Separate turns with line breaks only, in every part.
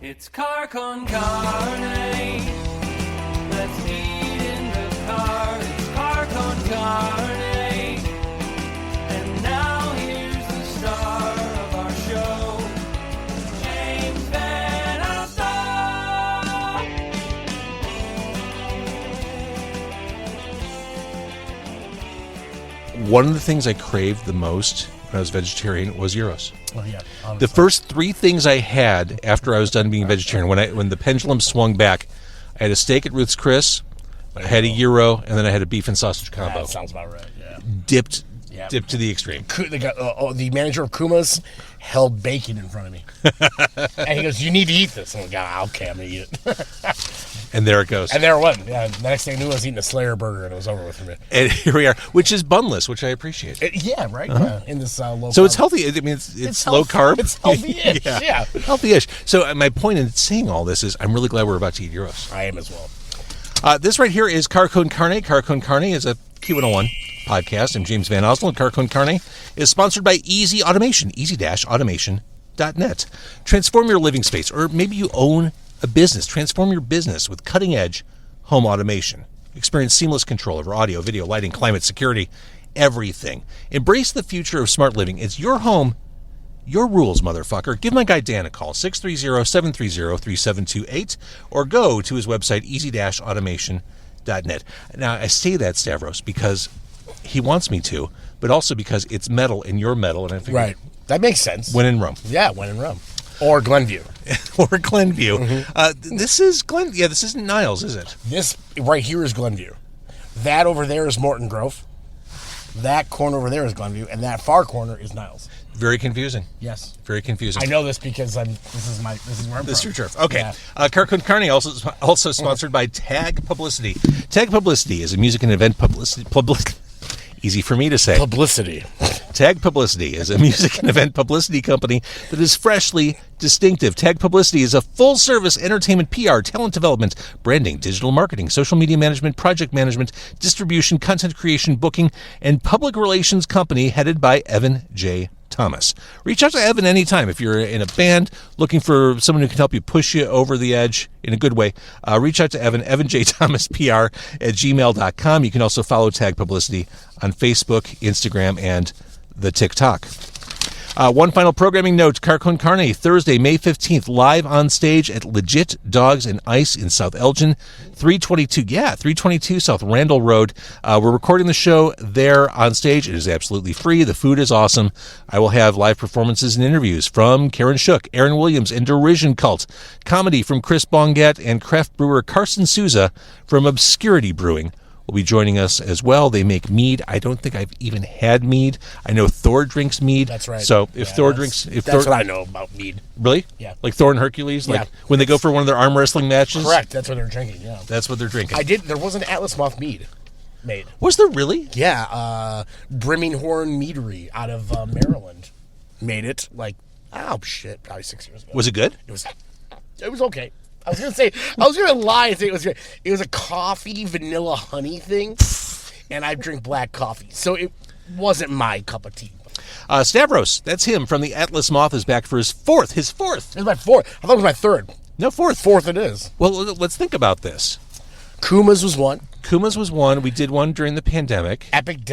It's Car Con Carne. Let's eat in the car. It's Car Con Carne. And now here's the star of our show, James Van Alstyne.
One of the things I craved the most when I was vegetarian was gyros.
Oh, yeah.
The first three things I had after I was done being vegetarian, when the pendulum swung back, I had a steak at Ruth's Chris, I had a gyro, and then I had a beef and sausage combo.
That sounds about right, yeah.
Dipped to the extreme.
The manager of Kuma's held bacon in front of me. And he goes, you need to eat this. And I go, okay, I'm going to eat it.
And there it goes.
And there it was. Yeah, the next thing I knew, I was eating a Slayer burger, and it was over with for me.
And here we are, which is bunless, which I appreciate.
Yeah, right? Yeah, in this low
So it's healthy. I mean, it's low carb.
It's healthy-ish, yeah.
Healthy-ish. So my point in saying all this is I'm really glad we're about to eat gyros.
I am as well.
This right here is Car Con Carne. Car Con Carne is a Q101 podcast. I'm James Van Alstyne. Car Con Carne is sponsored by Easy Automation, easy-automation.net. Transform your living space, or maybe you own a business. Transform your business with cutting-edge home automation. Experience seamless control over audio, video, lighting, climate, security, everything. Embrace the future of smart living. It's your home, your rules, motherfucker. Give my guy Dan a call, 630-730-3728, or go to his website, easy-automation.net. Now, I say that, Stavros, because he wants me to, but also because it's metal and you're metal, and I figure,
right. That makes sense.
When in Rome.
Yeah, when in Rome. Or Glenview.
Or Glenview. Mm-hmm. This is Glen. Yeah, this isn't Niles, is it?
This right here is Glenview. That over there is Morton Grove. That corner over there is Glenview, and that far corner is Niles.
Very confusing.
Yes.
Very confusing.
I know this because this is where I'm
this
from.
is your turf. Okay.
Yeah.
Car Con Carne also sponsored by Tag Publicity. Tag Publicity is a music and event publicity. Easy for me to say.
Publicity.
Tag Publicity is a music and event publicity company that is freshly distinctive. Tag Publicity is a full-service entertainment PR, talent development, branding, digital marketing, social media management, project management, distribution, content creation, booking, and public relations company headed by Evan J. Thomas. Reach out to Evan anytime. If you're in a band looking for someone who can help you push you over the edge in a good way, reach out to Evan J. Thomas PR at gmail.com. You can also follow Tag Publicity on Facebook, Instagram, and the TikTok. One final programming note, Car Con Carne, Thursday, May 15th, live on stage at Legit Dogs and Ice in South Elgin, 322 South Randall Road. We're recording the show there on stage. It is absolutely free. The food is awesome. I will have live performances and interviews from Karen Shook, Aaron Williams, and Derision Cult, comedy from Chris Bongett, and craft brewer Carson Souza from Obscurity Brewing will be joining us as well. They make mead. I don't think I've even had mead. I know Thor drinks mead.
That's right.
So if Thor drinks...
That's what I know about mead.
Really?
Yeah.
Like Thor and Hercules?
Yeah.
Like when they go for one of their arm wrestling matches?
Correct. That's what they're drinking, yeah.
That's what they're drinking.
There was an Atlas Moth mead made.
Was there really?
Yeah. Brimminghorn Meadery out of Maryland made it probably 6 years ago.
Was it good?
It was okay. I was gonna lie and say it was good. It was a coffee vanilla honey thing, and I drink black coffee, so it wasn't my cup of tea.
Stavros, that's him from the Atlas Moth, is back for his fourth.
It was my fourth. I thought it was my third.
No, fourth.
Fourth it is.
Well, let's think about this.
Kuma's was one.
We did one during the pandemic. Epic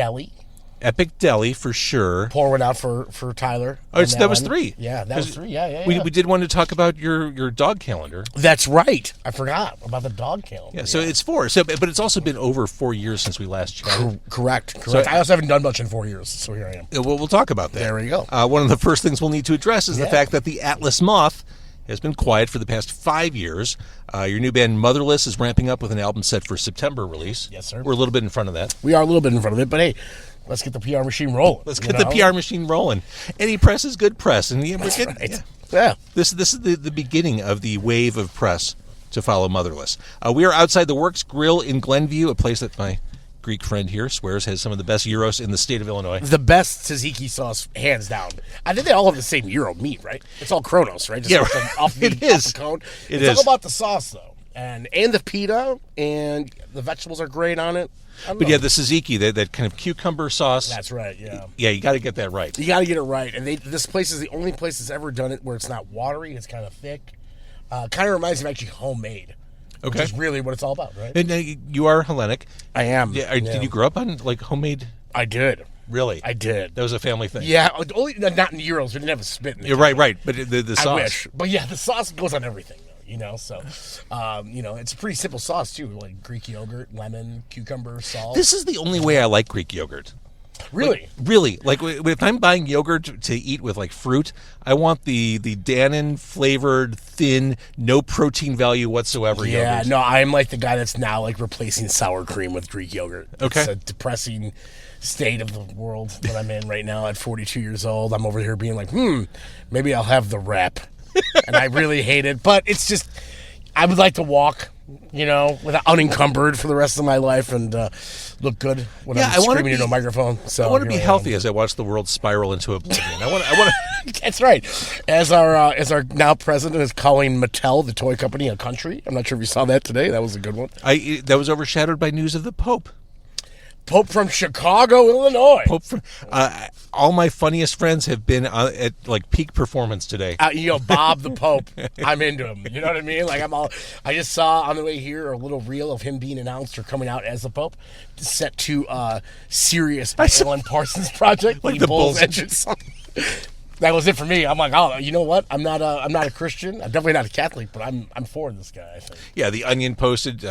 Deli for sure.
Pour one out for Tyler.
Oh, that was three.
Yeah, that was three. Yeah.
We did one to talk about your dog calendar.
That's right. I forgot about the dog calendar.
Yeah, so it's 4. So, but it's also been over 4 years since we last chatted.
Correct.
So,
I also haven't done much in 4 years, so here I am.
We'll talk about that.
There we go.
One of the first things we'll need to address is the fact that the Atlas Moth has been quiet for the past 5 years. Your new band Motherless is ramping up with an album set for September release.
Yes, sir.
We're a little bit in front of that.
We are a little bit in front of it, but hey, let's get the PR machine rolling.
Let's get the PR machine rolling. Any press is good press. And
That's right.
Yeah. This is the beginning of the wave of press to follow Motherless. We are outside the Works Grill in Glenview, a place that my Greek friend here swears has some of the best gyros in the state of Illinois.
The best tzatziki sauce, hands down. I think they all have the same gyro meat, right? It's all Kronos, right? Just off the cone. It's all about the sauce, though. And the pita, and the vegetables are great on it.
But yeah, the tzatziki, that kind of cucumber sauce.
That's right, yeah.
Yeah, you got to get that right.
You got to get it right. And this place is the only place that's ever done it where it's not watery, it's kind of thick. Kind of reminds me of actually homemade.
Okay.
Which is really what it's all about, right?
And you are Hellenic.
I am.
Yeah, did you grow up on like homemade?
I did.
Really?
I did.
That was a family thing.
Yeah, only not in gyros. We didn't have a spit in it.
You're right. But the sauce.
I wish. But yeah, the sauce goes on everything, though, you know? So, it's a pretty simple sauce, too. Like Greek yogurt, lemon, cucumber, salt.
This is the only way I like Greek yogurt.
Really?
Really. Like, if I'm buying yogurt to eat with, like, fruit, I want the Dannon-flavored, thin, no protein value whatsoever yogurt.
Yeah, no, I'm like the guy that's now, like, replacing sour cream with Greek yogurt.
Okay.
It's a depressing state of the world that I'm in right now at 42 years old. I'm over here being like, maybe I'll have the wrap. And I really hate it. But it's just, I would like to walk, without unencumbered for the rest of my life and look good when I'm screaming into a microphone. So
I want to be healthy as I watch the world spiral into oblivion. I want
to. That's right. As our now president is calling Mattel, the toy company, a country. I'm not sure if you saw that today. That was a good one.
That was overshadowed by news of the Pope.
Pope from Chicago, Illinois.
Pope from, all my funniest friends have been at like peak performance today.
Bob the Pope. I'm into him. You know what I mean? Like I just saw on the way here a little reel of him being announced or coming out as the Pope, set to Sirius by Alan Parsons Project,
like the Bulls
engine song. That was it for me. I'm like, oh, you know what? I'm not a Christian. I'm definitely not a Catholic, but I'm for this guy, I think.
Yeah, the Onion posted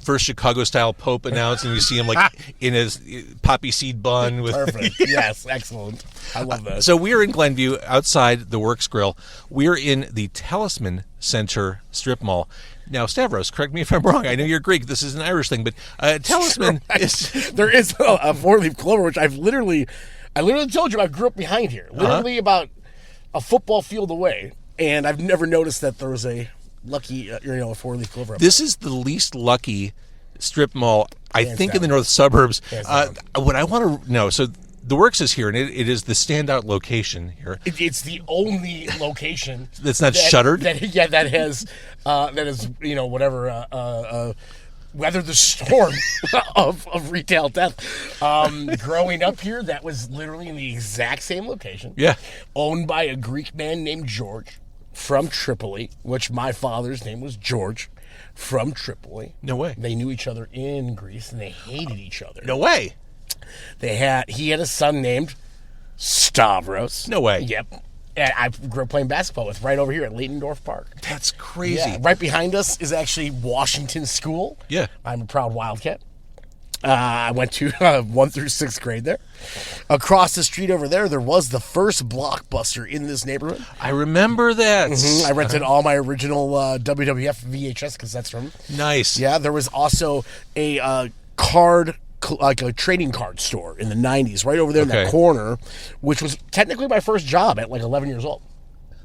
first Chicago-style Pope announced, and you see him like in his poppy seed bun. With
Perfect. Yes, excellent. I love that.
So we're in Glenview, outside the Works Grill. We're in the Talisman Center strip mall. Now, Stavros, correct me if I'm wrong. I know you're Greek. This is an Irish thing, but Talisman is...
There is a four-leaf clover, which I literally told you I grew up behind here, literally about a football field away, and I've never noticed that there was a lucky, a four-leaf clover.
This is the least lucky strip mall, I think, in the north suburbs. What I want to know, so the Works is here, and it is the standout location here.
It's the only location
that's not shuttered.
That has weathered the storm of retail death. Growing up here, that was literally in the exact same location.
Yeah.
Owned by a Greek man named George from Tripoli, which my father's name was George from Tripoli.
No way.
They knew each other in Greece, and they hated each other.
No way.
He had a son named Stavros.
No way.
Yep. And I grew up playing basketball with right over here at Leitendorf Park.
That's crazy.
Yeah, right behind us is actually Washington School.
Yeah.
I'm a proud Wildcat. I went to 1 through 6th grade there. Across the street over there was the first Blockbuster in this neighborhood.
I remember that.
Mm-hmm. I rented all my original WWF VHS cassettes from.
Nice.
Yeah, there was also a like a trading card store in the 90s, right over there in that corner, which was technically my first job at like 11 years old.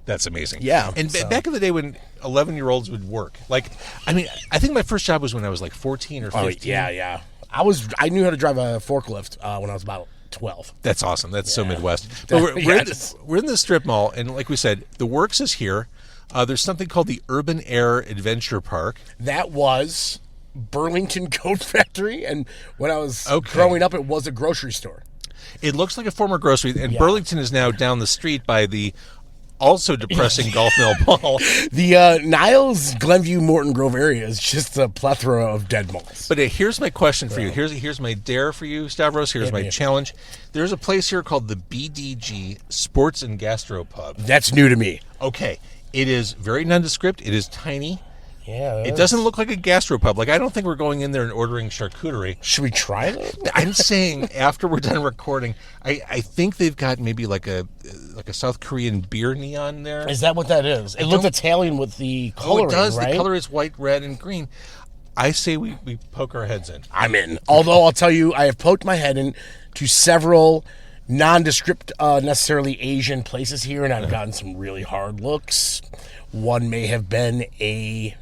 That's amazing.
Yeah.
And back in the day when 11-year-olds would work, I think my first job was when I was like 14 or 15.
Oh, yeah. I knew how to drive a forklift when I was about 12.
That's awesome. That's so Midwest. But we're in the strip mall, and like we said, the Works is here. There's something called the Urban Air Adventure Park.
That was Burlington Coat Factory, and when I was growing up, it was a grocery store.
It looks like a former grocery, and Burlington is now down the street by the also depressing Golf Mill Mall.
The Niles, Glenview, Morton Grove area is just a plethora of dead malls.
But here's my question for you. Here's my dare for you, Stavros. Here's my challenge. There's a place here called the BDG Sports and Gastro Pub.
That's new to me.
Okay. It is very nondescript. It is tiny.
Yeah,
it doesn't look like a gastropub. Like, I don't think we're going in there and ordering charcuterie.
Should we try that?
I'm saying after we're done recording, I think they've got maybe like a South Korean beer neon there.
Is that what that is? It looked Italian with the coloring,
it does.
right?
The color is white, red, and green. I say we poke our heads in.
I'm in. Although I'll tell you, I have poked my head in to several nondescript, necessarily Asian places here, and I've gotten some really hard looks. One may have been a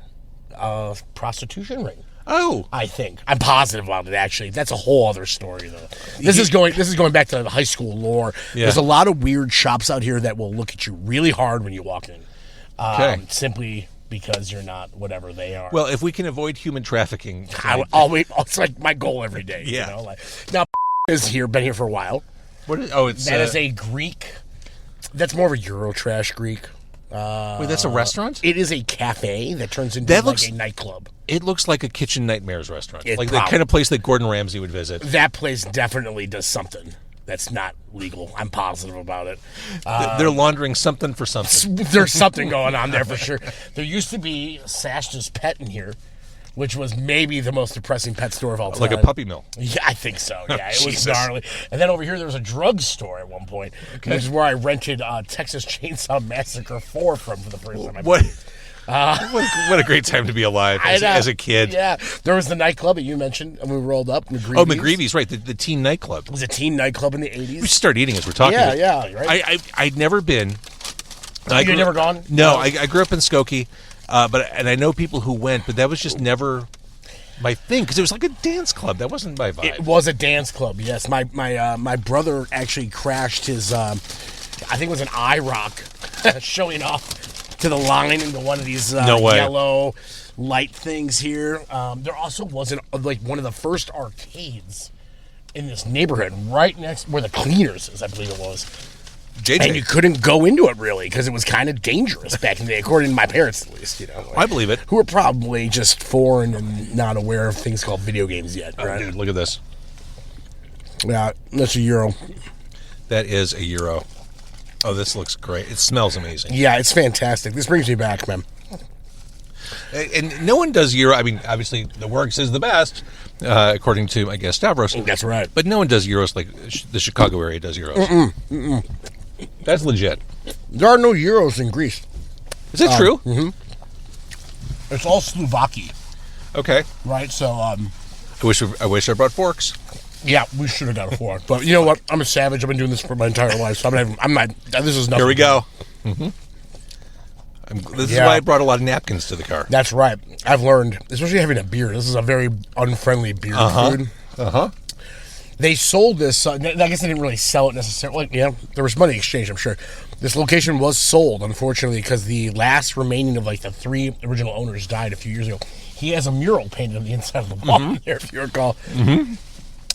prostitution ring.
Oh,
I think I'm positive about it. Actually, that's a whole other story, though. This is going back to high school lore. Yeah. There's a lot of weird shops out here that will look at you really hard when you walk in, simply because you're not whatever they are.
Well, if we can avoid human trafficking,
it's like my goal every day.
Yeah.
You know? Now is here, been here for a while.
What is? Oh, it's
that is a Greek. That's more of a Eurotrash Greek.
Wait, that's a restaurant?
It is a cafe that turns into a nightclub.
It looks like a Kitchen Nightmares restaurant.
It
like the kind of place that Gordon Ramsay would visit.
That place definitely does something that's not legal. I'm positive about it.
They're laundering something for something.
There's something going on there for sure. There used to be Sashta's Pet in here, which was maybe the most depressing pet store of all time.
Like a puppy mill.
Yeah, I think so. Yeah, it was gnarly. And then over here, there was a drugstore at one point. Okay. Which is where I rented Texas Chainsaw Massacre 4 from for the first time.
What a great time to be alive as a kid.
Yeah. There was the nightclub that you mentioned, and we rolled up. McGreevy's.
Oh, McGreevy's, right. The teen nightclub.
It was a teen nightclub in the 80s.
We should start eating as we're talking.
Yeah, right.
I'd never been.
You'd never gone?
No, I grew up in Skokie, and I know people who went, but that was just never my thing, because it was like a dance club. That wasn't my vibe.
It was a dance club, yes. My brother actually crashed his, I think it was an IROC, showing off to the line into one of these yellow light things here. There also wasn't one of the first arcades in this neighborhood, right next where the Cleaners is, I believe it was.
JJ.
And you couldn't go into it really because it was kind of dangerous back in the day, according to my parents at least.
I believe it.
Who were probably just foreign and not aware of things called video games yet. Right?
Oh, dude, look at this.
Yeah, that's a Euro.
That is a Euro. Oh, this looks great. It smells amazing.
Yeah, it's fantastic. This brings me back, man.
And no one does Euro. I mean, obviously, the Works is the best, according to, I guess, Stavros.
That's right.
But no one does Euros like the Chicago area does Euros. That's legit.
There are no Euros in Greece.
Is that true?
Mm-hmm. It's all Slovakia.
Okay.
Right, so...
I wish I brought forks.
Yeah, we should have got a fork. But you know what? I'm a savage. I've been doing this for my entire life, so I'm not... This is nothing.
Here we go. Mm-hmm. This is why I brought a lot of napkins to the car.
That's right. I've learned, especially having a beer. This is a very unfriendly beer food. They sold this. I guess they didn't really sell it necessarily. Yeah, there was money exchange, I'm sure. This location was sold, unfortunately, because the last remaining of the 3 original owners died a few years ago. He has a mural painted on the inside of the wall there, if you recall.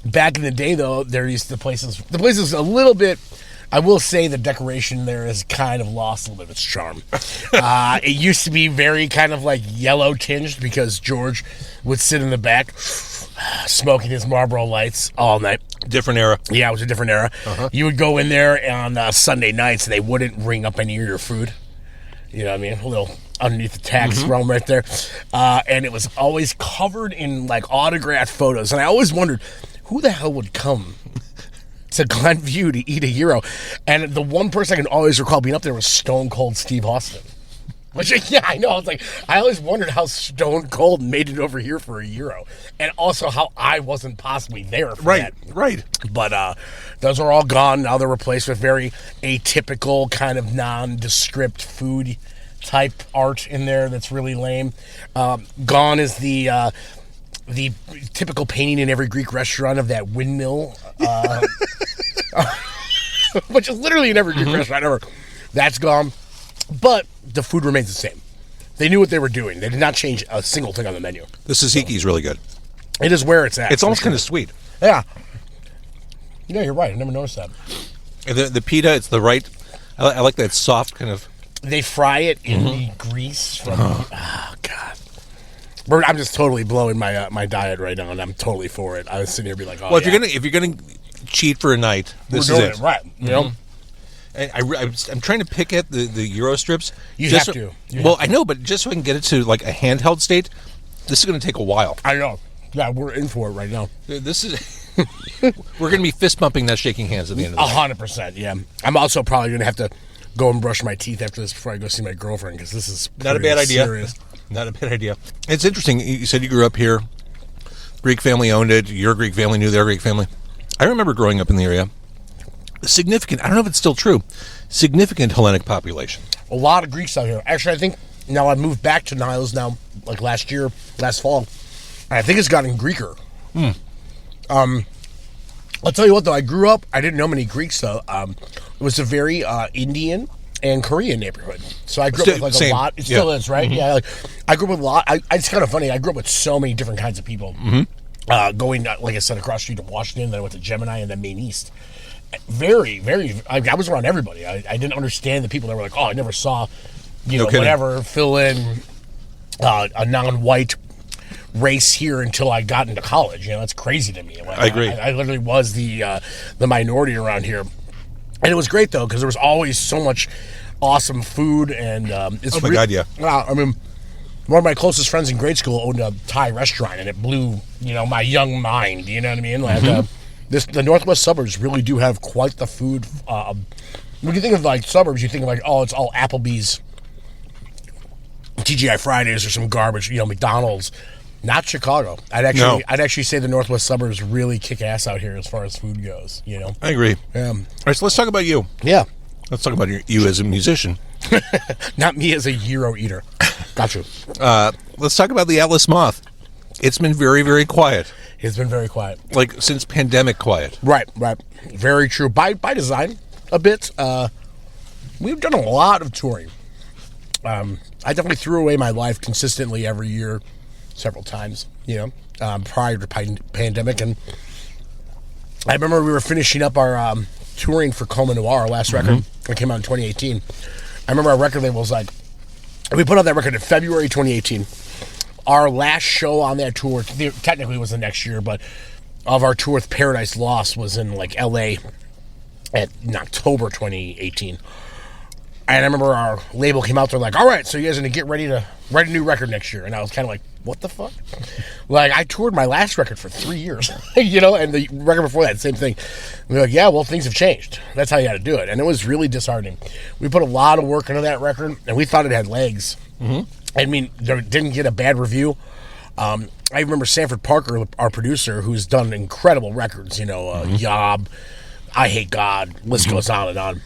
Back in the day, though, the place is a little bit. I will say the decoration there has kind of lost a little bit of its charm. It used to be very kind of yellow tinged because George would sit in the back smoking his Marlboro Lights all night.
Different era.
Yeah, it was a different era. You would go in there on Sunday nights and they wouldn't ring up any of your food. You know what I mean? A little underneath the tax realm right there. And it was always covered in autographed photos. And I always wondered, who the hell would come to Glenview to eat a Euro? And the one person I can always recall being up there was Stone Cold Steve Austin. Which, yeah, I know. I always wondered how Stone Cold made it over here for a Euro. And also how I wasn't possibly there for that.
Right.
But those are all gone. Now they're replaced with very atypical, kind of nondescript food type art in there that's really lame. Gone is the typical painting in every Greek restaurant of that windmill, which is literally in every Greek restaurant ever. That's gone, but the food remains the same. They knew what they were doing. They did not change a single thing on the menu.
The tzatziki is really good.
It is where it's at.
It's almost kind of sweet.
Yeah. You're right. I never noticed that.
And the pita, it's the right. I like that soft kind of.
They fry it in the grease from. Oh God. I'm just totally blowing my diet right now, and I'm totally for it. I was sitting here being like, "Oh, well,
if you're gonna cheat for a night, this is it,
right?" You know.
And I'm trying to pick at the Euro strips.
You have to.
I know, but just so I can get it to a handheld state, this is going to take a while.
I know. Yeah, we're in for it right now.
This is. We're going to be fist bumping, not shaking hands at the end of the day.
100%. Yeah, I'm also probably going to have to go and brush my teeth after this before I go see my girlfriend because this is
not a bad idea.
Serious.
Not a bad idea. It's interesting. You said you grew up here. Greek family owned it. Your Greek family knew their Greek family. I remember growing up in the area. Significant, I don't know if it's still true, significant Hellenic population.
A lot of Greeks out here. Actually, I think now I moved back to Niles now, last fall. And I think it's gotten Greeker. I'll tell you what, though, I grew up, I didn't know many Greeks, though. It was a very Indian and Korean neighborhood. So I grew up with a lot. It still is, right? Yeah, I grew up with a lot. It's kind of funny. I grew up with so many different kinds of people. Going, like I said, across the street to Washington, then I went to Gemini and then Maine East. Very, very, I was around everybody. I didn't understand the people that were like, oh, I never saw whatever, fill in a non-white race here until I got into college. It's crazy to me.
I agree.
I literally was the minority around here. And it was great, though, because there was always so much awesome food. And it's
God, yeah.
I mean, one of my closest friends in grade school owned a Thai restaurant, and it blew, my young mind. You know what I mean? Like, the Northwest suburbs really do have quite the food. When you think of, like, suburbs, you think of, like, it's all Applebee's, TGI Fridays, or some garbage, McDonald's. Not Chicago. I'd actually say the Northwest suburbs really kick ass out here as far as food goes.
I agree. All right, so let's talk about you.
Yeah.
Let's talk about you as a musician.
Not me as a gyro eater. Gotcha.
Let's talk about the Atlas Moth. It's been very, very quiet.
It's been very quiet.
Like since pandemic quiet.
Right. Very true. By design, a bit. We've done a lot of touring. I definitely threw away my life consistently every year. Several times, prior to pandemic. And I remember we were finishing up our touring for Coma Noir, our last record that came out in 2018. I remember our record label was like, we put out that record in February 2018. Our last show on that tour, technically it was the next year, but of our tour with Paradise Lost was in like LA in October 2018. And I remember our label came out there like, all right, so you guys are going to get ready to write a new record next year. And I was kind of like, what the fuck? Like, I toured my last record for 3 years, and the record before that, same thing. We were like, yeah, well, things have changed. That's how you got to do it. And it was really disheartening. We put a lot of work into that record, and we thought it had legs. I mean, it didn't get a bad review. I remember Sanford Parker, our producer, who's done incredible records, Yob, I Hate God, list goes on and on.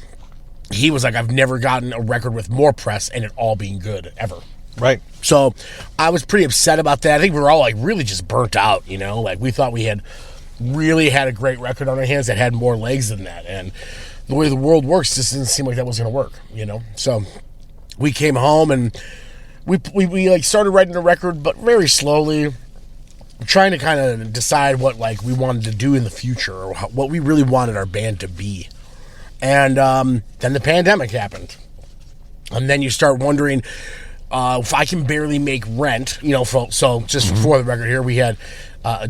He was like, I've never gotten a record with more press and it all being good, ever.
Right.
So I was pretty upset about that. I think we were all like really just burnt out, like we thought we had really had a great record on our hands that had more legs than that. And the way the world works, just didn't seem like that was going to work, So we came home and we like started writing a record, but very slowly, trying to kind of decide what like we wanted to do in the future or what we really wanted our band to be. And then the pandemic happened. And then you start wondering, if I can barely make rent, so just for the record here, we had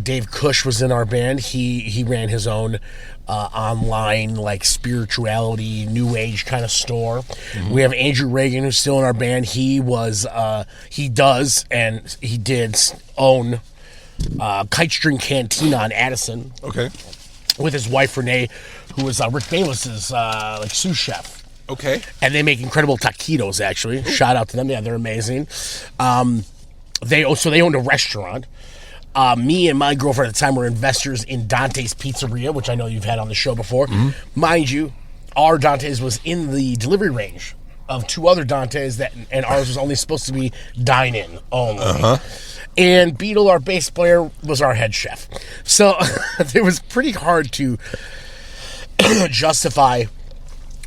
Dave Cush was in our band. He ran his own online, like, spirituality, new age kind of store. We have Andrew Reagan, who's still in our band. He did own Kite String Cantina on Addison.
Okay.
With his wife, Renee, who was Rick Bayless's sous chef.
Okay.
And they make incredible taquitos, actually. Ooh. Shout out to them. Yeah, they're amazing. They owned a restaurant. Me and my girlfriend at the time were investors in Dante's Pizzeria, which I know you've had on the show before. Mind you, our Dante's was in the delivery range of two other Dante's, and ours was only supposed to be dine-in only. And Beetle, our bass player, was our head chef. So it was pretty hard to justify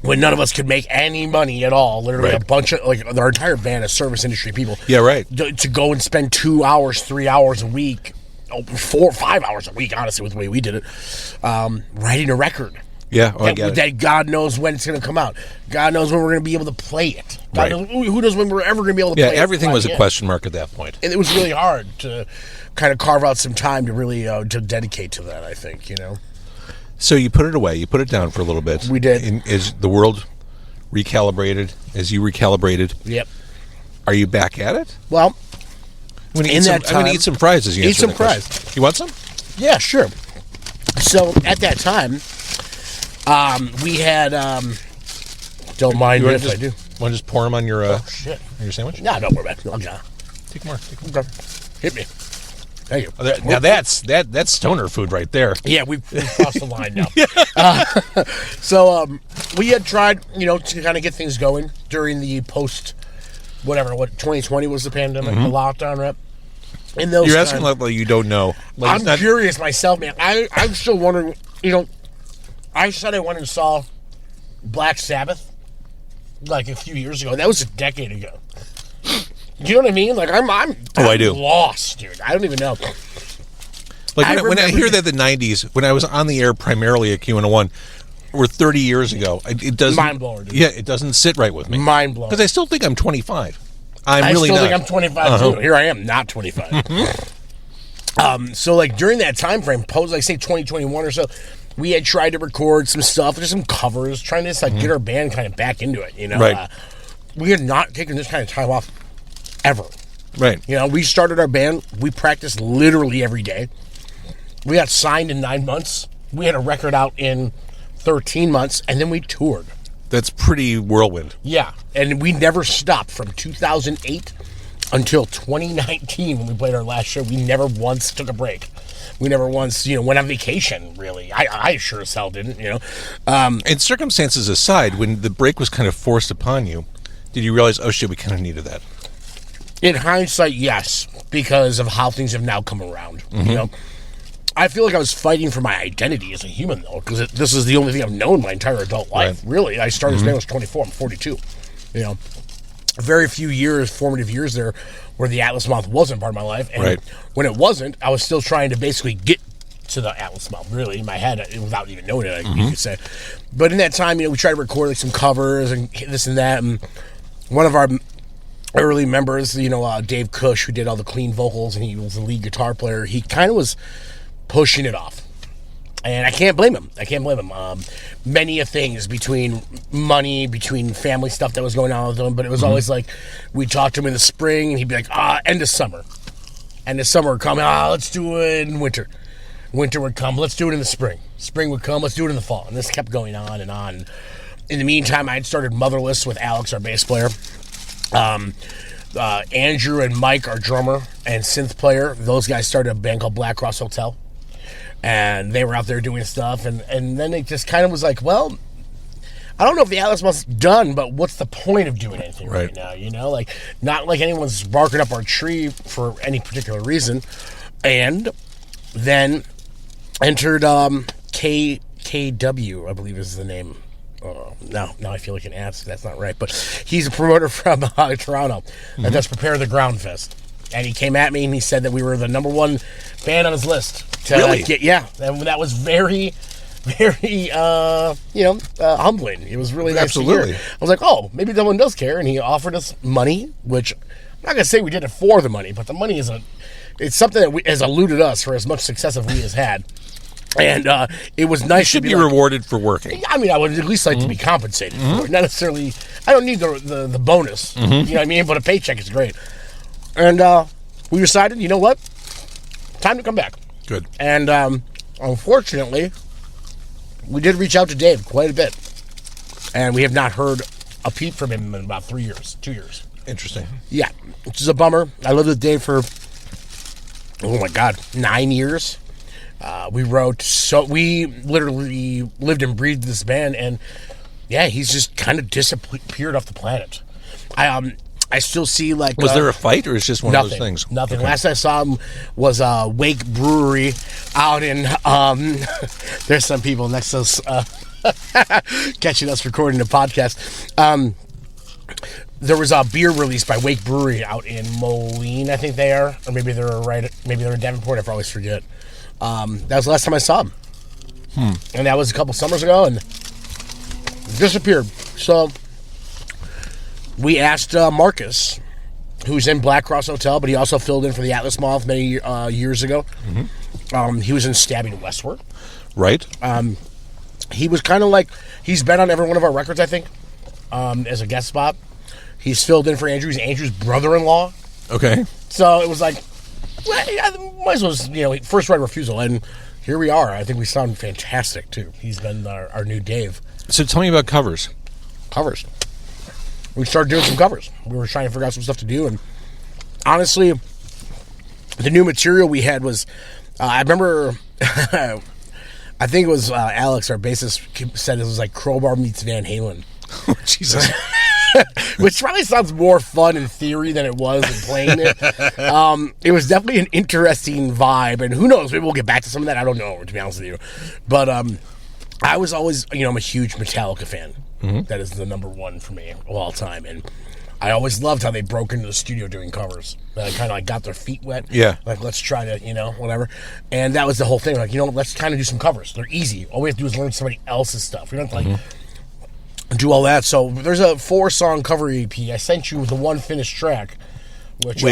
when none of us could make any money at all. Literally a bunch of, like, our entire band of service industry people.
Yeah, right.
To go and spend 2 hours, 3 hours a week, 4 or 5 hours a week, honestly, with the way we did it, writing a record.
Yeah, I get it.
That God knows when it's going to come out. God knows when we're going to be able to play it. Who knows when we're ever going to be able to play it.
Yeah, everything was a question mark at that point.
And it was really hard to kind of carve out some time to really to dedicate to that, I think,
So you put it away. You put it down for a little bit.
We did.
Is the world recalibrated? As you recalibrated?
Yep.
Are you back at it?
Well,
I'm going to eat some fries as you answer
some fries.
Question. You want some?
Yeah, sure. So at that time, we had. Don't mind if I do.
Want to just pour them on your
on
your sandwich?
No, don't worry about it.
Take more.
Hit me. Thank you.
Now that's stoner food right there.
Yeah, we've crossed the line now. So we had tried, to kind of get things going during the post, what 2020 was the pandemic, the lockdown, right? In those
You're asking like you don't know. Like,
I'm curious myself, man. I'm still wondering. I said I went and saw Black Sabbath like a few years ago. That was a decade ago. You know what I mean? Like I'm
I do.
Lost, dude. I don't even know.
Like when I hear that the 90s, when I was on the air primarily at Q101, were 30 years ago. It doesn't
mind-blowing. Dude.
Yeah, it doesn't sit right with me.
Mind-blowing.
Because I still think I'm 25.
I
really
still
not.
think I'm 25 too. Here I am, not 25. So like during that time frame, like say 2021 or so, we had tried to record some stuff, just some covers, trying to just like get our band kind of back into it. You know,
Right.
We had not taken this kind of time off ever.
Right.
You know, we started our band. We practiced literally every day. We got signed in 9 months. We had a record out in 13 months, and then we toured.
That's pretty whirlwind.
Yeah, and we never stopped from 2008 until 2019 when we played our last show. We never once took a break. We never once, went on vacation, really. I sure as hell didn't,
And circumstances aside, when the break was kind of forced upon you, did you realize, oh shit, we kind of needed that?
In hindsight, yes, because of how things have now come around. I feel like I was fighting for my identity as a human, though, because this is the only thing I've known my entire adult life.
Right.
Really, I started when I was 24. I'm 42. Very few formative years there, where the Atlas Moth wasn't part of my life, and
Right.
when it wasn't, I was still trying to basically get to the Atlas Moth, really, in my head, without even knowing it, you could say. But in that time, we tried to record like some covers and this and that, and one of our early members, Dave Cush, who did all the clean vocals, and he was the lead guitar player, he kind of was pushing it off. And I can't blame him. Many of things between money, between family stuff that was going on with him, but it was always like, we talked to him in the spring, and he'd be like, end of summer. And the summer would come, let's do it in winter. Winter would come, let's do it in the spring. Spring would come, let's do it in the fall. And this kept going on and on. In the meantime, I had started Motherless with Alex, our bass player. Andrew and Mike, our drummer and synth player, those guys started a band called Black Cross Hotel, and they were out there doing stuff, and then it just kind of was like, well, I don't know if the Atlas Moth's done, but what's the point of doing anything right now? Like, not like anyone's barking up our tree for any particular reason. And then entered KW, I believe is the name. Now I feel like an ass. That's not right. But he's a promoter from Toronto that does Prepare the Ground Fest. And he came at me and he said that we were the number one band on his list.
Really?
And that was very, very, humbling. It was really nice
Absolutely.
to hear. I was like, oh, maybe someone does care. And he offered us money, which I'm not going to say we did it for the money, but the money it's something that has eluded us for as much success as we has had. And it was nice.
You should
to
be rewarded for working.
I mean, I would at least like to be compensated for it. Not necessarily. I don't need the bonus. You know what I mean? But a paycheck is great. And we decided, you know what? Time to come back.
Good.
And unfortunately, we did reach out to Dave quite a bit, and we have not heard a peep from him in about 2 years.
Interesting.
Yeah, which is a bummer. I lived with Dave for 9 years. We literally lived and breathed this band, and yeah, he's just kind of disappeared off the planet. I still see like.
Was there a fight, or is it just one of those things?
Nothing.
Okay.
Last I saw him was Wake Brewery out in. There's some people next to us catching us recording the podcast. There was a beer released by Wake Brewery out in Moline, I think they are, or maybe they're in Davenport. I always forget. That was the last time I saw him, and that was a couple summers ago, and disappeared. So we asked Marcus, who's in Black Cross Hotel, but he also filled in for the Atlas Moth many years ago. He was in Stabbing Westward.
Right.
He was kind of like, he's been on every one of our records, I think, as a guest spot. He's filled in for Andrew. He's Andrew's brother-in-law.
Okay.
So it was like, well, yeah, might as well, first right refusal. And here we are. I think we sound fantastic, too. He's been our new Dave.
So tell me about covers.
Covers. We started doing some covers. We were trying to figure out some stuff to do. And honestly, the new material we had was, I remember, I think it was Alex, our bassist, said it was like Crowbar meets Van Halen.
Oh, Jesus.
Which probably sounds more fun in theory than it was in playing it. It was definitely an interesting vibe, and who knows, maybe we'll get back to some of that. I don't know, to be honest with you. But I was always, I'm a huge Metallica fan. That is the number one for me of all time. And I always loved how they broke into the studio doing covers. They kind of like got their feet wet.
Yeah.
Like, let's try to, whatever. And that was the whole thing. Like, let's kind of do some covers. They're easy. All we have to do is learn somebody else's stuff. We don't have to, like, do all that. So there's a 4-song cover EP. I sent you the one finished track, which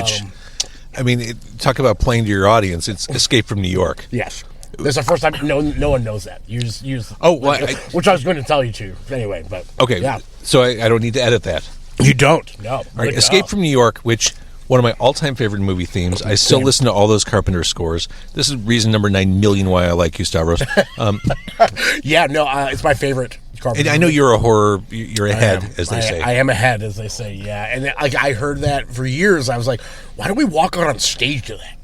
I mean, talk about playing to your audience. It's Escape from New York.
Yes. This is the first time no one knows that. You just use which I was going to tell you to anyway, but
okay. Yeah. So I don't need to edit that.
You don't. No.
All right. Escape from New York, which one of my all-time favorite movie themes. I still listen to all those Carpenter scores. This is reason number 9 million why I like you, Stavros.
It's my favorite Carpenter.
And I know you're a horror. You're a head, as they say.
I am a head, as they say. Yeah, and I heard that for years. I was like, why don't we walk out on stage to that?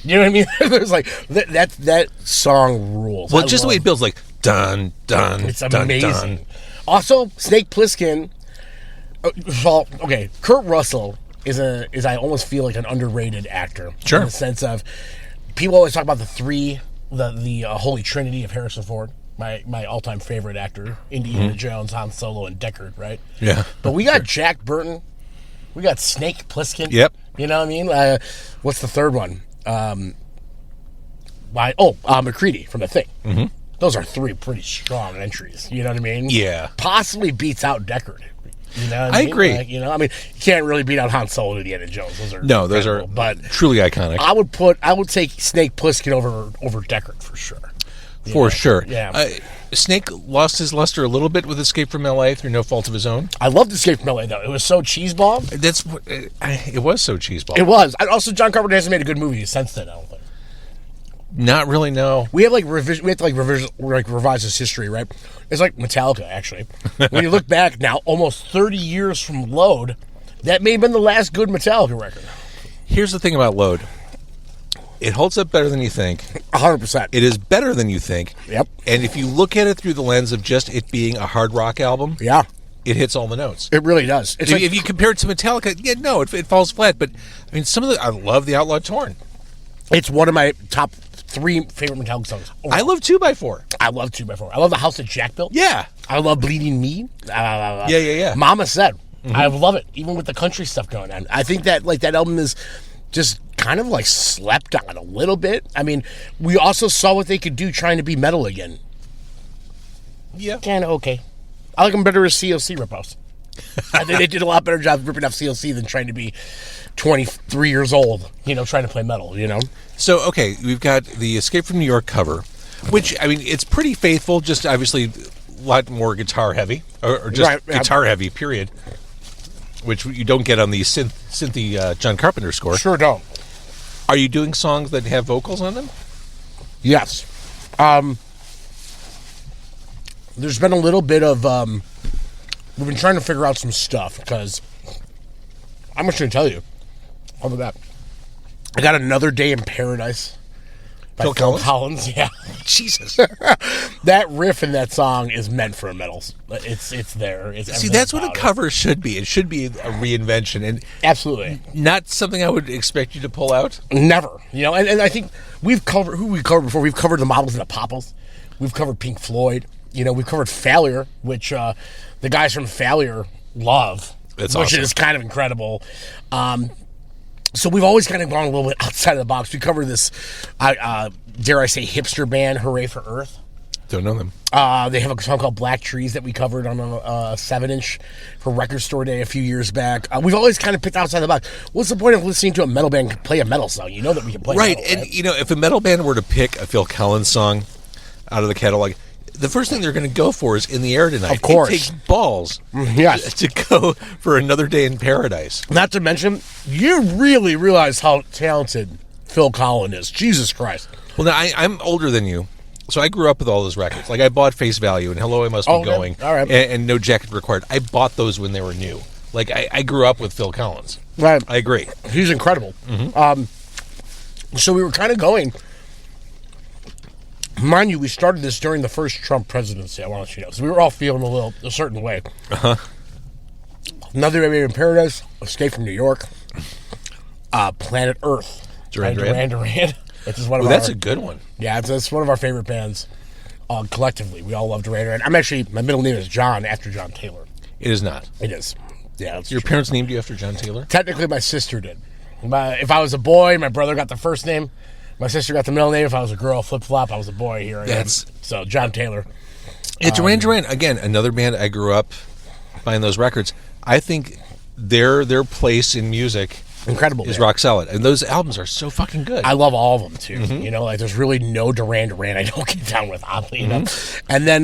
You know what I mean? There's like that song rules.
Well, just the way it builds, like dun dun.
It's
dun,
amazing.
Dun.
Also, Snake Plissken. Kurt Russell is I almost feel like an underrated actor.
Sure.
In the sense of people always talk about the Holy Trinity of Harrison Ford. My all-time favorite actor, Indiana Jones, Han Solo, and Deckard, right?
Yeah.
But we got Jack Burton. We got Snake Plissken.
Yep.
You know what I mean? What's the third one? McCready from The Thing. Mm-hmm. Those are 3 pretty strong entries. You know what I mean?
Yeah.
Possibly beats out Deckard. You know what I mean?
Agree.
Like, you can't really beat out Han Solo and Indiana Jones. Those are but
truly iconic.
I would take Snake Plissken over Deckard for sure.
For sure.
Yeah.
Snake lost his luster a little bit with Escape from L.A. through no fault of his own.
I loved Escape from L.A. though. It was so cheeseball.
It was so cheeseball.
It was. And also, John Carpenter hasn't made a good movie since then, I don't think.
Not really, no.
We have revise his history, right? It's like Metallica, actually. When you look back now, almost 30 years from Load, that may have been the last good Metallica record.
Here's the thing about Load. It holds up better than you think.
100%.
It is better than you think.
Yep.
And if you look at it through the lens of just it being a hard rock album,
yeah,
it hits all the notes.
It really does.
If you compare it to Metallica, it falls flat. But I mean, I love the Outlaw Torn.
It's one of my top 3 favorite Metallica songs.
I love 2x4.
I love 2x4. I love The House That Jack Built.
Yeah.
I love Bleeding Me.
Yeah.
Mama Said. I love it, even with the country stuff going on. I think that that album is just kind of like slept on a little bit. I mean, we also saw what they could do trying to be metal again.
Yeah.
Kind of okay. I like them better as CLC ripoffs. I think they did a lot better job ripping off CLC than trying to be 23 years old, trying to play metal,
So, okay, we've got the Escape from New York cover, which, I mean, it's pretty faithful, just obviously a lot more guitar heavy, or just guitar heavy, period, which you don't get on the synthy John Carpenter score.
Sure don't.
Are you doing songs that have vocals on them?
Yes. There's been a little bit of... we've been trying to figure out some stuff, because I'm just going to tell you. How about that? I got Another Day in Paradise by Phil Collins. Yeah.
Jesus.
That riff in that song is meant for a metal. It's there.
See, that's what a cover should be. It should be a reinvention. And
absolutely.
Not something I would expect you to pull out.
Never. And I think we've covered... Who we covered before? We've covered the Models and the Popples. We've covered Pink Floyd. We've covered Failure, which the guys from Failure love.
That's
which
awesome.
Is kind of incredible. So we've always kind of gone a little bit outside of the box. We covered this, dare I say, hipster band, Hooray for Earth.
Don't know them.
They have a song called Black Trees that we covered on a 7-inch for Record Store Day a few years back. We've always kind of picked outside the box. What's the point of listening to a metal band play a metal song? You know that we can play
right.
metal,
And, if a metal band were to pick a Phil Collins song out of the catalog, the first thing they're going to go for is In the Air Tonight.
Of course.
It takes balls to go for Another Day in Paradise.
Not to mention, you really realize how talented Phil Collins is. Jesus Christ.
Well, now, I'm older than you, so I grew up with all those records. Like, I bought Face Value and Hello, I Must Be Going,
all right.
and No Jacket Required. I bought those when they were new. Like, I grew up with Phil Collins.
Right.
I agree.
He's incredible.
Mm-hmm.
So we were kind of going... Mind you, we started this during the first Trump presidency, I want to let you know. So we were all feeling a certain way.
Uh-huh.
Another Day in Paradise, Escape from New York, Planet Earth.
Duran.
Which is one of
that's a good one.
Yeah, it's one of our favorite bands collectively. We all love Duran Duran. My middle name is John, after John Taylor.
It is not.
It is. Yeah, that's
Your
true.
parents named you after John Taylor?
Technically, my sister did. If I was a boy, my brother got the first name. My sister got the middle name. If I was a girl, flip-flop. I was a boy. Here I am. So, John Taylor.
Duran Duran, again, another band I grew up buying those records. I think their place in music
Incredible.
is rock solid. And those albums are so fucking good.
I love all of them, too. You know, like, there's really no Duran Duran I don't get down with, oddly enough. And then,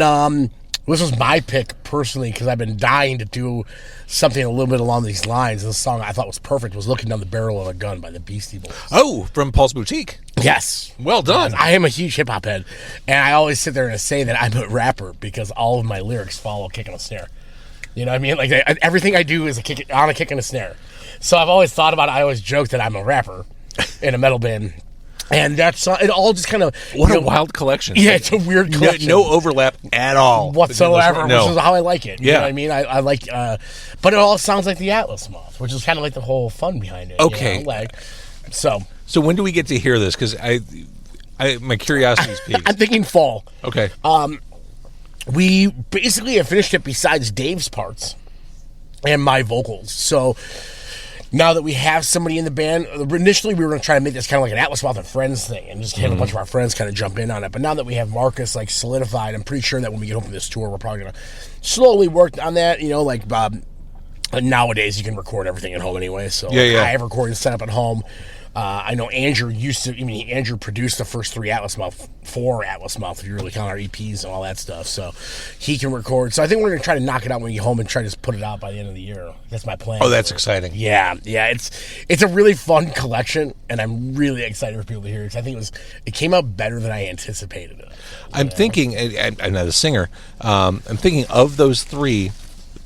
this was my pick, personally, because I've been dying to do something a little bit along these lines. And the song I thought was perfect was Looking Down the Barrel of a Gun by the Beastie Boys.
Oh, from Paul's Boutique.
Yes.
Well done.
I am a huge hip-hop head, and I always sit there and say that I'm a rapper because all of my lyrics follow a kick and a snare. You know what I mean? Like, everything I do is on a kick and a snare. So I've always thought about it. I always joke that I'm a rapper in a metal band. And that's it. All just kind of
what a wild collection.
Yeah, it's a weird collection.
No overlap at all
whatsoever.
No.
Which is how I like it.
Yeah,
you know what I mean, I like, but it all sounds like the Atlas Moth, which is kind of like the whole fun behind it.
Okay,
you know? Like so.
So when do we get to hear this? Because my curiosity is piqued.
I'm thinking fall.
Okay.
We basically have finished it besides Dave's parts and my vocals. So now that we have somebody in the band, initially we were going to try to make this kind of like an Atlas Moth and Friends thing and just have a bunch of our friends kind of jump in on it. But now that we have Marcus like solidified, I'm pretty sure that when we get home from this tour, we're probably going to slowly work on that. You know, like nowadays you can record everything at home anyway. So
yeah.
I have recording set up at home. I know Andrew Andrew produced the first 4 Atlas Moth, if you really count our EPs and all that stuff. So he can record. So I think we're going to try to knock it out when we get home and try to just put it out by the end of the year. That's my plan.
Oh, that's exciting.
Yeah. It's a really fun collection, and I'm really excited for people to hear it because I think it came out better than I anticipated it.
I'm thinking, I'm not a singer, I'm thinking of those 3,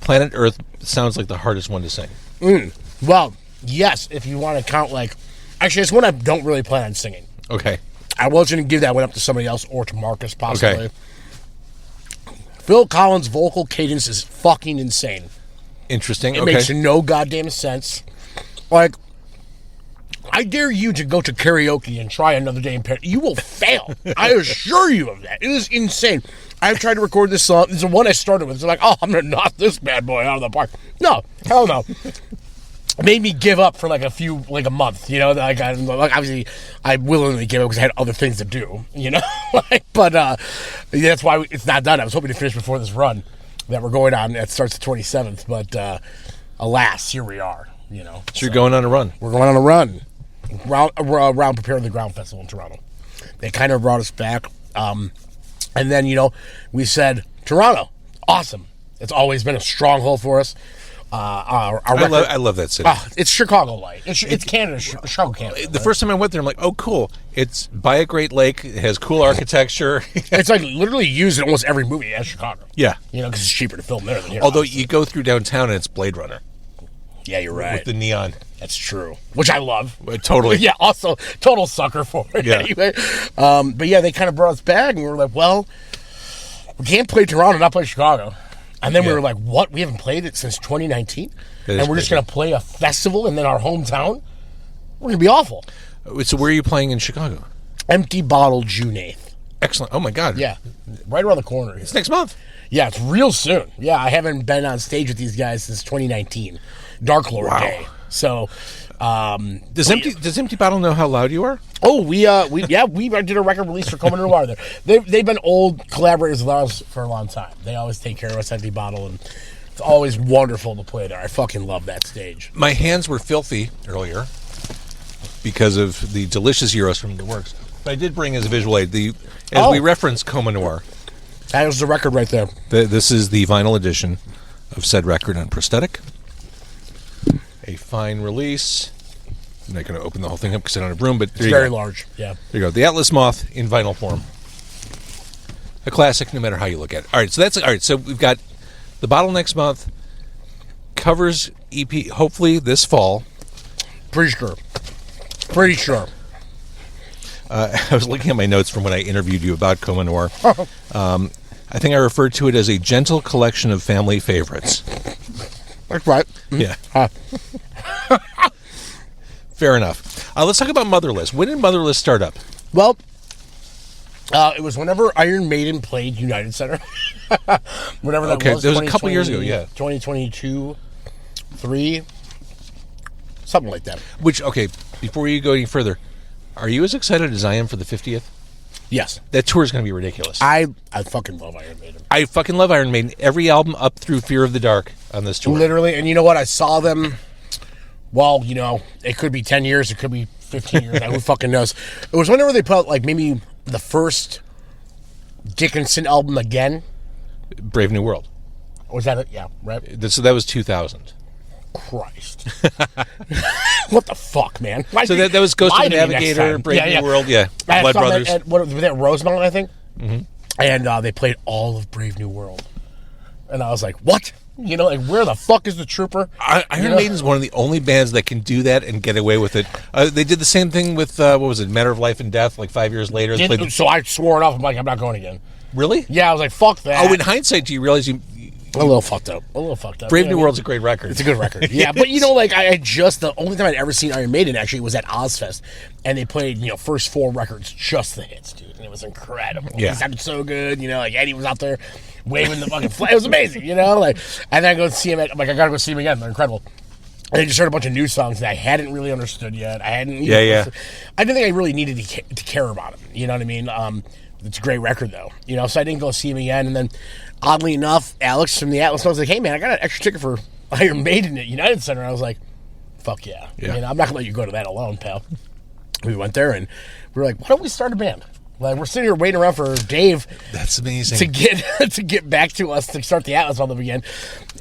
Planet Earth sounds like the hardest one to sing.
Well, yes, if you want to count like... Actually, it's one I don't really plan on singing.
Okay.
I was going to give that one up to somebody else or to Marcus, possibly.
Okay.
Phil Collins' vocal cadence is fucking insane.
Interesting.
It makes no goddamn sense. Like, I dare you to go to karaoke and try Another Day in Paradise. You will fail. I assure you of that. It is insane. I've tried to record this song. This is the one I started with. It's like, oh, I'm going to knock this bad boy out of the park. No. Hell no. It made me give up for like a month, you know. Like obviously, I willingly gave up because I had other things to do, you know. But that's why it's not done. I was hoping to finish before this run that we're going on. That starts the 27th, but alas, here we are. You know.
So you're going on a run.
We're going on a run. Around preparing the Ground Festival in Toronto. They kind of brought us back, and then we said Toronto, awesome. It's always been a stronghold for us.
I love that city.
It's Chicago light. It's Canada, Chicago, Canada.
The first time I went there, I'm like, oh, cool. It's by a Great Lake. It has cool architecture.
It's like literally used in almost every movie as Chicago.
Yeah.
Because it's cheaper to film there than here.
Although you go through downtown and it's Blade Runner.
Yeah, you're right.
With the neon.
That's true. Which I love.
Totally.
Yeah, also, total sucker for it.
Yeah.
Anyway. But yeah, they kind of brought us back, and we were like, well, we can't play Toronto and not play Chicago. And then we were like, what? We haven't played it since 2019? And we're just going to play a festival in our hometown? We're going to be awful.
So where are you playing in Chicago?
Empty Bottle, June 8th.
Excellent. Oh, my God.
Yeah. Right around the corner.
It's next month.
Yeah, it's real soon. Yeah, I haven't been on stage with these guys since 2019. Dark Lord Day. So...
Does Empty Bottle know how loud you are?
Oh, we did a record release for Coma Noir there. They've been old collaborators of ours for a long time. They always take care of us, Empty Bottle, and it's always wonderful to play there. I fucking love that stage.
My hands were filthy earlier because of the delicious gyros from the works. But I did bring as a visual aid as we referenced Coma Noir.
That was the record right there.
This is the vinyl edition of said record on prosthetic. A fine release. I'm not going to open the whole thing up because I don't have room, but
it's very large. Yeah.
There you go. The Atlas Moth in vinyl form. A classic, no matter how you look at it. All right. So we've got the bottle next month. Covers EP hopefully this fall.
Pretty sure.
I was looking at my notes from when I interviewed you about Coma Noir. I think I referred to it as a gentle collection of family favorites.
That's right.
Yeah. Fair enough. Let's talk about Motherless. When did Motherless start up?
Well, it was whenever Iron Maiden played United Center. Whatever that was.
Okay, it was a couple years ago, yeah.
2022. 3, something like that.
Which, okay, before you go any further, are you as excited as I am for the 50th?
Yes.
That tour is going to be ridiculous.
I fucking love Iron Maiden.
I fucking love Iron Maiden. Every album up through Fear of the Dark on this tour.
Literally, and you know what? I saw them, well, you know, it could be 10 years, it could be 15 years, who fucking knows. It was whenever they put out, like, maybe the first Dickinson album again.
Brave New World.
Was that it? Yeah, right?
So that was 2000.
Christ. What the fuck, man?
So that was Ghost of the Navigator, Brave New World, Blood Brothers.
Was that Rosemount, I think? Mm-hmm. And they played all of Brave New World. And I was like, what? You know, like, where the fuck is the Trooper?
Iron Maiden's one of the only bands that can do that and get away with it. They did the same thing with, what was it, Matter of Life and Death, like 5 years later.
So I swore it off. I'm like, I'm not going again.
Really?
Yeah, I was like, fuck that.
Oh, in hindsight, do you realize you...
A little fucked up.
Brave New World's a great record.
It's a good record. Yeah, but you know, like, the only time I'd ever seen Iron Maiden actually was at Ozfest, and they played, you know, first 4 records, just the hits, dude, and it was incredible.
Yeah.
It sounded so good, you know, like Eddie was out there waving the fucking flag. It was amazing, you know, like, and then I go see him I'm like, I gotta go see him again. They're incredible. And I just heard a bunch of new songs that I hadn't really understood yet. I didn't think I really needed to care about them. You know what I mean? It's a great record, though. You know, so I didn't go see him again. And then, oddly enough, Alex from the Atlas Moth was like, hey, man, I got an extra ticket for Iron Maiden at United Center. And I was like, fuck yeah. You know, I'm not going to let you go to that alone, pal. We went there, and we were like, why don't we start a band? Like, we're sitting here waiting around for Dave.
That's amazing.
To get back to us to start the Atlas Moth again.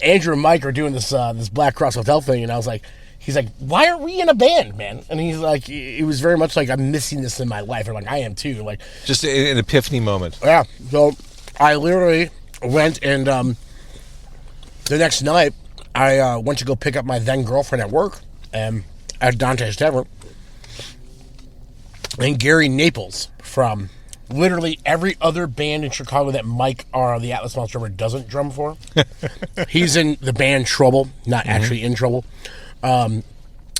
Andrew and Mike are doing this Black Cross Hotel thing, and I was like, he's like, why are we in a band, man? And he's like, it was very much like, I'm missing this in my life. I'm like, I am too. Like,
just an epiphany moment.
Yeah. So I literally went and the next night I went to go pick up my then girlfriend at work at Dante's Tavern. And Gary Naples from literally every other band in Chicago that Mike, the Atlas Moth drummer, doesn't drum for. He's in the band Trouble, not actually in Trouble.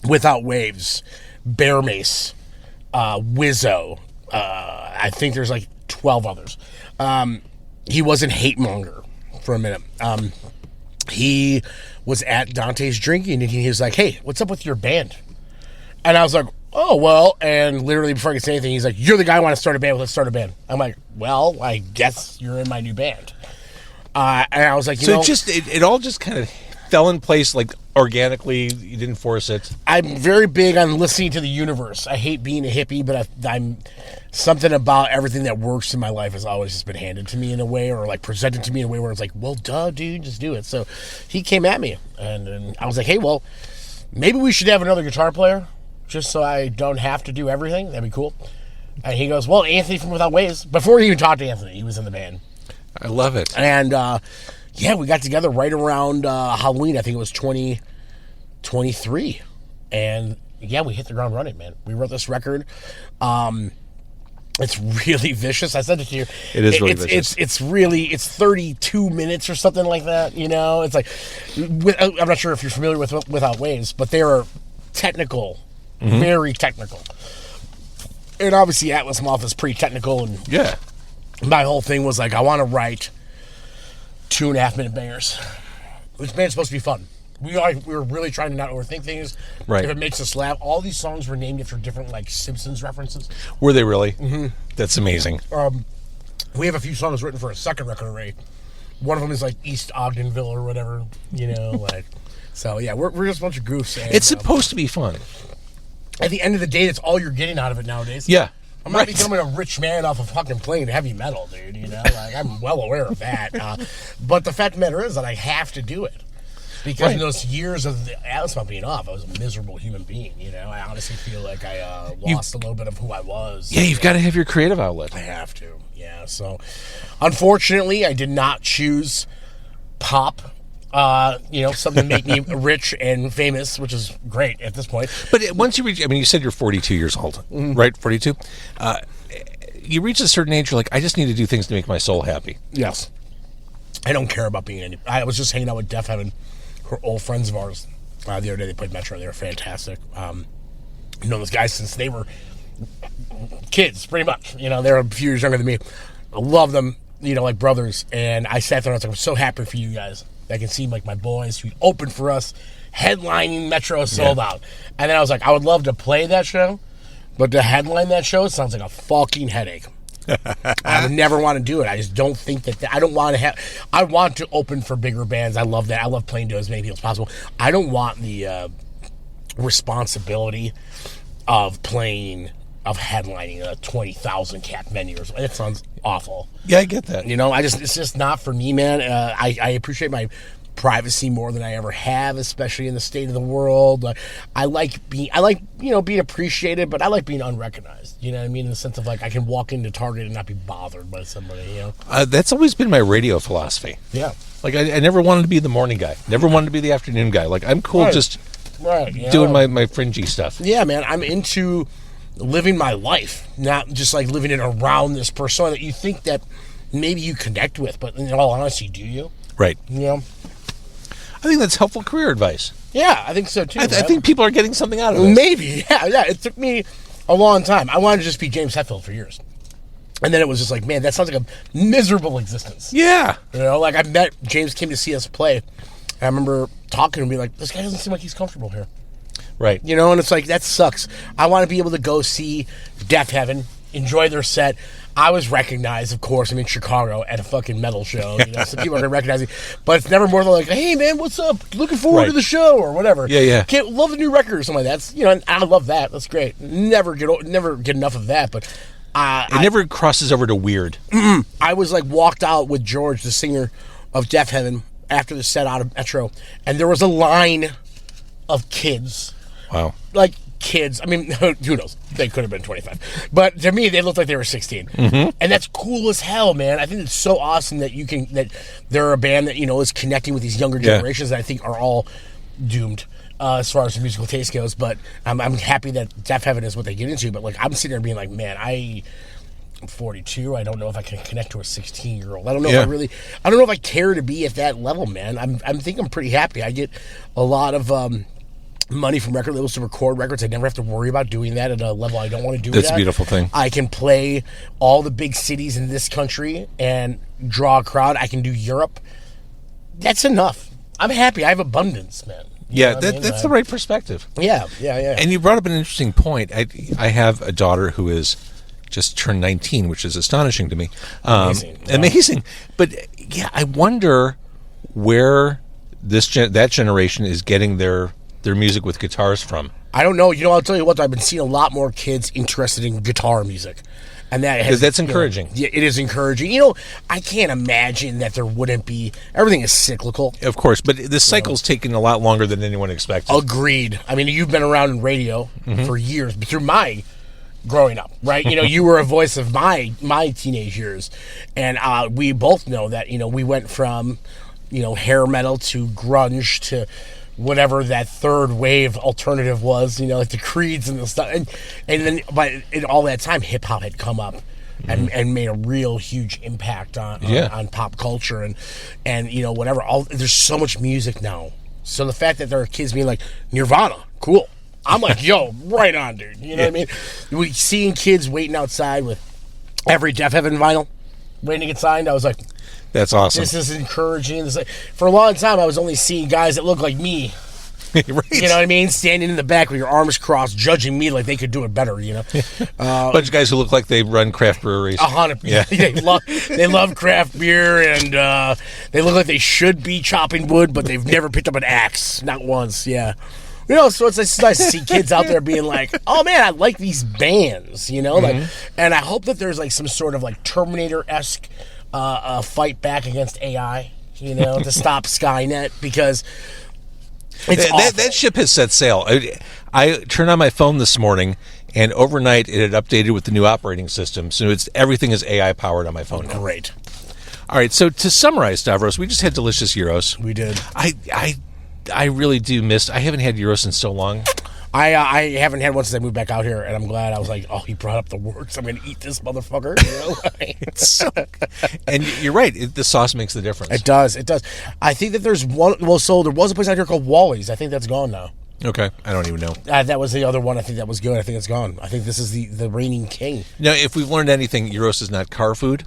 Without Waves, Bear Mace, Wizzo. I think there's like 12 others. He was in Hate Monger for a minute. He was at Dante's drinking, and he was like, hey, what's up with your band? And I was like, oh, well, and literally before I could say anything, he's like, you're the guy I want to start a band with, let's start a band. I'm like, well, I guess you're in my new band. And I was like, you know.
It all just kind of fell in place, like, organically. You didn't force it.
I'm very big on listening to the universe. I hate being a hippie, but I'm something about everything that works in my life has always just been handed to me in a way, or like presented to me in a way where it's like, well, duh, dude, just do it. So he came at me, and I was like, hey, well, maybe we should have another guitar player just so I don't have to do everything. That'd be cool. And he goes, well, Anthony from Without Waves. Before he even talked to Anthony, he was in the band.
I love it.
And yeah, we got together right around Halloween. I think it was 2023. And yeah, we hit the ground running, man. We wrote this record. It's really vicious. I said it to you.
It is really vicious.
It's 32 minutes or something like that. You know, it's like, I'm not sure if you're familiar with Without Waves, but they are technical, very technical. And obviously Atlas Moth is pretty technical. And
yeah,
my whole thing was like, I want to write 2.5-minute bangers. This band's supposed to be fun. We were really trying to not overthink things.
Right.
If it makes us laugh. All these songs were named after different, like, Simpsons references.
Were they really? Mm-hmm. That's amazing.
We have a few songs written for a second record already. One of them is, like, East Ogdenville or whatever, you know, like. So, yeah, we're just a bunch of goofs. And,
it's supposed to be fun.
At the end of the day, that's all you're getting out of it nowadays.
Yeah.
I'm not becoming a rich man off of fucking playing heavy metal, dude, you know? Like, I'm well aware of that. But the fact of the matter is that I have to do it. Because in those years of the Atlas Moth being off, I was a miserable human being, you know? I honestly feel like I lost a little bit of who I was.
Yeah, you've got to have your creative outlet.
I have to, yeah. So, unfortunately, I did not choose pop. You know, something to make me rich and famous, which is great at this point.
But once you reach, I mean, you said you're 42 years old, right? 42? You reach a certain age, you're like, I just need to do things to make my soul happy.
Yes. I don't care about being any. I was just hanging out with Def Heaven, who are old friends of ours. The other day they played Metro. They were fantastic. I've known those guys since they were kids, pretty much. You know, they're a few years younger than me. I love them, you know, like brothers. And I sat there and I was like, I'm so happy for you guys. I can see like my boys who opened for us headlining Metro sold out. And then I was like, I would love to play that show, but to headline that show sounds like a fucking headache. I would never want to do it. I just don't think that I don't want to have. I want to open for bigger bands. I love that. I love playing to as many people as possible. I don't want the responsibility of headlining a 20,000 cap venue or something. It sounds awful.
Yeah, I get that.
You know, it's just not for me, man. I appreciate my privacy more than I ever have, especially in the state of the world. I like being appreciated, but I like being unrecognized. You know what I mean? In the sense of like I can walk into Target and not be bothered by somebody. You know,
that's always been my radio philosophy.
Yeah,
like I never wanted to be the morning guy. Never wanted to be the afternoon guy. Like I'm cool just doing my fringy stuff.
Yeah, man, I'm into living my life, not just like living it around this persona that you think that maybe you connect with, but in all honesty, do you?
Right.
You know?
I think that's helpful career advice.
Yeah, I think so too.
I think people are getting something out of it.
Maybe, yeah. It took me a long time. I wanted to just be James Hetfield for years. And then it was just like, man, that sounds like a miserable existence.
Yeah.
You know, like I met James came to see us play. And I remember talking to him and being like, this guy doesn't seem like he's comfortable here.
Right.
You know, and it's like, that sucks. I want to be able to go see Death Heaven, enjoy their set. I was recognized, of course. I'm in Chicago at a fucking metal show. You know, so people are going to recognize me. But it's never more than like, hey, man, what's up? Looking forward to the show or whatever.
Yeah.
Love the new record or something like that. That's, you know, and I love that. That's great. Never get enough of that. But
it never crosses over to weird.
I was like walked out with George, the singer of Death Heaven, after the set out of Metro. And there was a line of kids.
Wow.
Like kids. I mean, who knows? They could have been 25. But to me, they looked like they were 16. Mm-hmm. And that's cool as hell, man. I think it's so awesome that they're a band that, you know, is connecting with these younger generations that I think are all doomed as far as the musical taste goes. But I'm happy that Death Heaven is what they get into. But like, I'm sitting there being like, man, I'm 42. I don't know if I can connect to a 16-year-old. I don't know if I care to be at that level, man. I think I'm pretty happy. I get a lot of money from record labels to record records. I never have to worry about doing that at a level I don't want to do.
That's a beautiful thing.
I can play all the big cities in this country and draw a crowd. I can do Europe. That's enough. I'm happy. I have abundance, man.
That's the right perspective.
Yeah.
And you brought up an interesting point. I have a daughter who is just turned 19, which is astonishing to me. Amazing. But yeah, I wonder where that generation is getting their music with guitars from.
I don't know. You know, I'll tell you what, I've been seeing a lot more kids interested in guitar music. And that's
encouraging.
Yeah, it is encouraging. You know, I can't imagine that there wouldn't be. Everything is cyclical.
Of course, but the cycle's taking a lot longer than anyone expected.
Agreed. I mean, you've been around in radio for years, but through my growing up, right? You know, you were a voice of my teenage years. And we both know that, you know, we went from, you know, hair metal to grunge to whatever that third wave alternative was, you know, like the Creeds and the stuff, and then but in all that time, hip hop had come up and made a real huge impact on pop culture and you know whatever. There's so much music now, so the fact that there are kids being like Nirvana, cool. I'm like, yo, right on, dude. You know what I mean? We seeing kids waiting outside with every Death Heaven vinyl, waiting to get signed. I was like,
that's awesome.
This is encouraging. For a long time, I was only seeing guys that look like me.
Right.
You know what I mean? Standing in the back with your arms crossed, judging me like they could do it better, you know?
A bunch of guys who look like they run craft breweries.
100%. Yeah. They love craft beer, and they look like they should be chopping wood, but they've never picked up an axe. Not once, yeah. You know, so it's nice to see kids out there being like, oh, man, I like these bands, you know? Like, and I hope that there's like some sort of like Terminator-esque fight back against AI, you know, to stop Skynet, because
that ship has set sail. I turned on my phone this morning, and overnight it had updated with the new operating system, so everything is AI powered on my phone now.
Great.
All right, so to summarize, Stavros, we just had delicious gyros.
We did.
I really do miss. I haven't had gyros in so long.
I haven't had one since I moved back out here, and I'm glad. I was like, oh, he brought up the works. I'm going to eat this motherfucker. You know?
And you're right. The sauce makes the difference.
It does. I think that there's one. Well, so there was a place out here called Wally's. I think that's gone now.
Okay. I don't even know.
That was the other one. I think that was good. I think it's gone. I think this is the reigning king.
Now, if we've learned anything, gyros is not car food.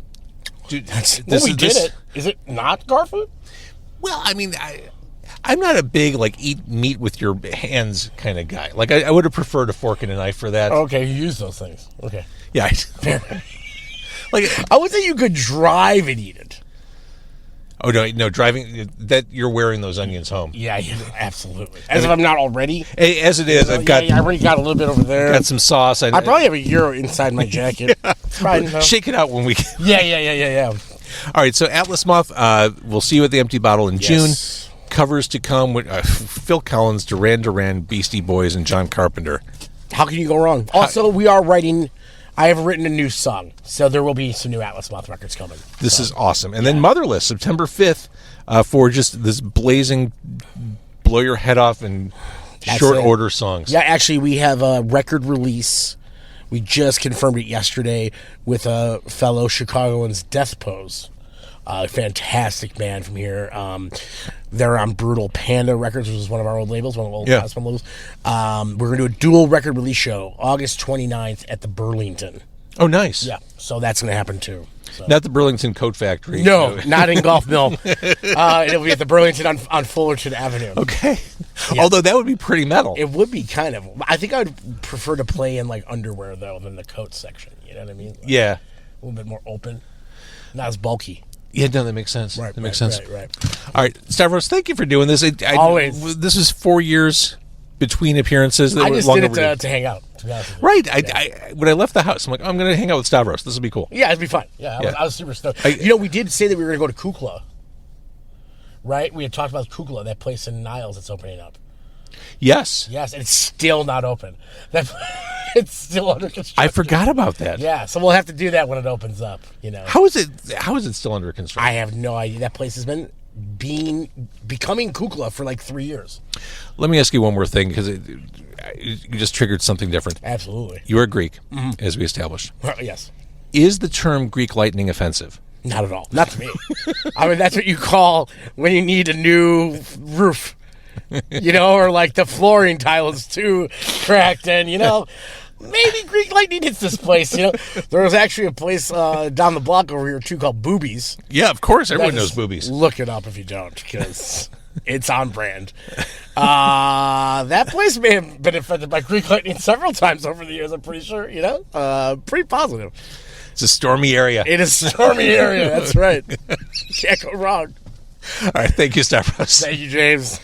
Dude, we did it. Is it not car food?
Well, I mean, I'm not a big, like, eat meat with your hands kind of guy. Like, I would have preferred a fork and a knife for that.
Okay, you use those things. Okay.
Yeah. Like,
I would say you could drive and eat it.
Oh, no, driving, that you're wearing those onions home.
Yeah, absolutely. If I'm not already.
Hey, as it is, I've got...
I already got a little bit over there.
Got some sauce.
I probably have a gyro inside my jacket.
Shake it out when we...
Yeah.
All right, so Atlas Moth, we'll see you at the Empty Bottle in June. Covers to come with Phil Collins, Duran, Beastie Boys, and John Carpenter.
How can you go wrong? Also, I have written a new song, so there will be some new Atlas Moth records coming.
This is awesome. And then Motherless, September 5th, for just this blazing, blow your head off in short order songs.
Yeah, actually, we have a record release. We just confirmed it yesterday with a fellow Chicagoans, Death Pose. Fantastic band from here. They're on Brutal Panda Records, which is one of our old labels, one of our old Talisman labels. We're going to do a dual record release show August 29th at the Burlington.
Oh, nice.
Yeah, so that's going to happen too. So.
Not the Burlington Coat Factory.
No, not in Golf Mill. It'll be at the Burlington on Fullerton Avenue.
Okay. Yeah. Although that would be pretty metal.
It would be kind of. I think I would prefer to play in like underwear though than the coat section. You know what I mean? Like,
yeah.
A little bit more open, not as bulky.
Yeah, no, that makes sense.
Right,
that makes sense.
Right.
All right, Stavros, thank you for doing this.
Always.
This was 4 years between appearances.
I just did it to hang out. To be honest with you.
Right. I when I left the house, I'm like, I'm going to hang out with Stavros. This will be cool.
Yeah, it'd be fun. Yeah, I was super stoked. We did say that we were going to go to Kukla. Right? We had talked about Kukla, that place in Niles that's opening up.
Yes.
Yes, and it's still not open. It's still under construction.
I forgot about that.
Yeah, so we'll have to do that when it opens up.
How is it still under construction?
I have no idea. That place has been becoming Kukla for like 3 years.
Let me ask you one more thing, because you just triggered something different.
Absolutely.
You are Greek, as we established.
Well, yes.
Is the term Greek lightning offensive?
Not at all. Not to me. I mean, that's what you call when you need a new roof. Or like the flooring tile is too cracked, and maybe Greek lightning hits this place. There was actually a place down the block over here too called Boobies.
Yeah, of course, everyone knows Boobies.
Look it up if you don't, because it's on brand. That place may have been affected by Greek lightning several times over the years. I'm pretty sure. Pretty positive.
It's a stormy area.
It is a stormy area. That's right. Can't go wrong.
All right, thank you, Stavros.
Thank you, James.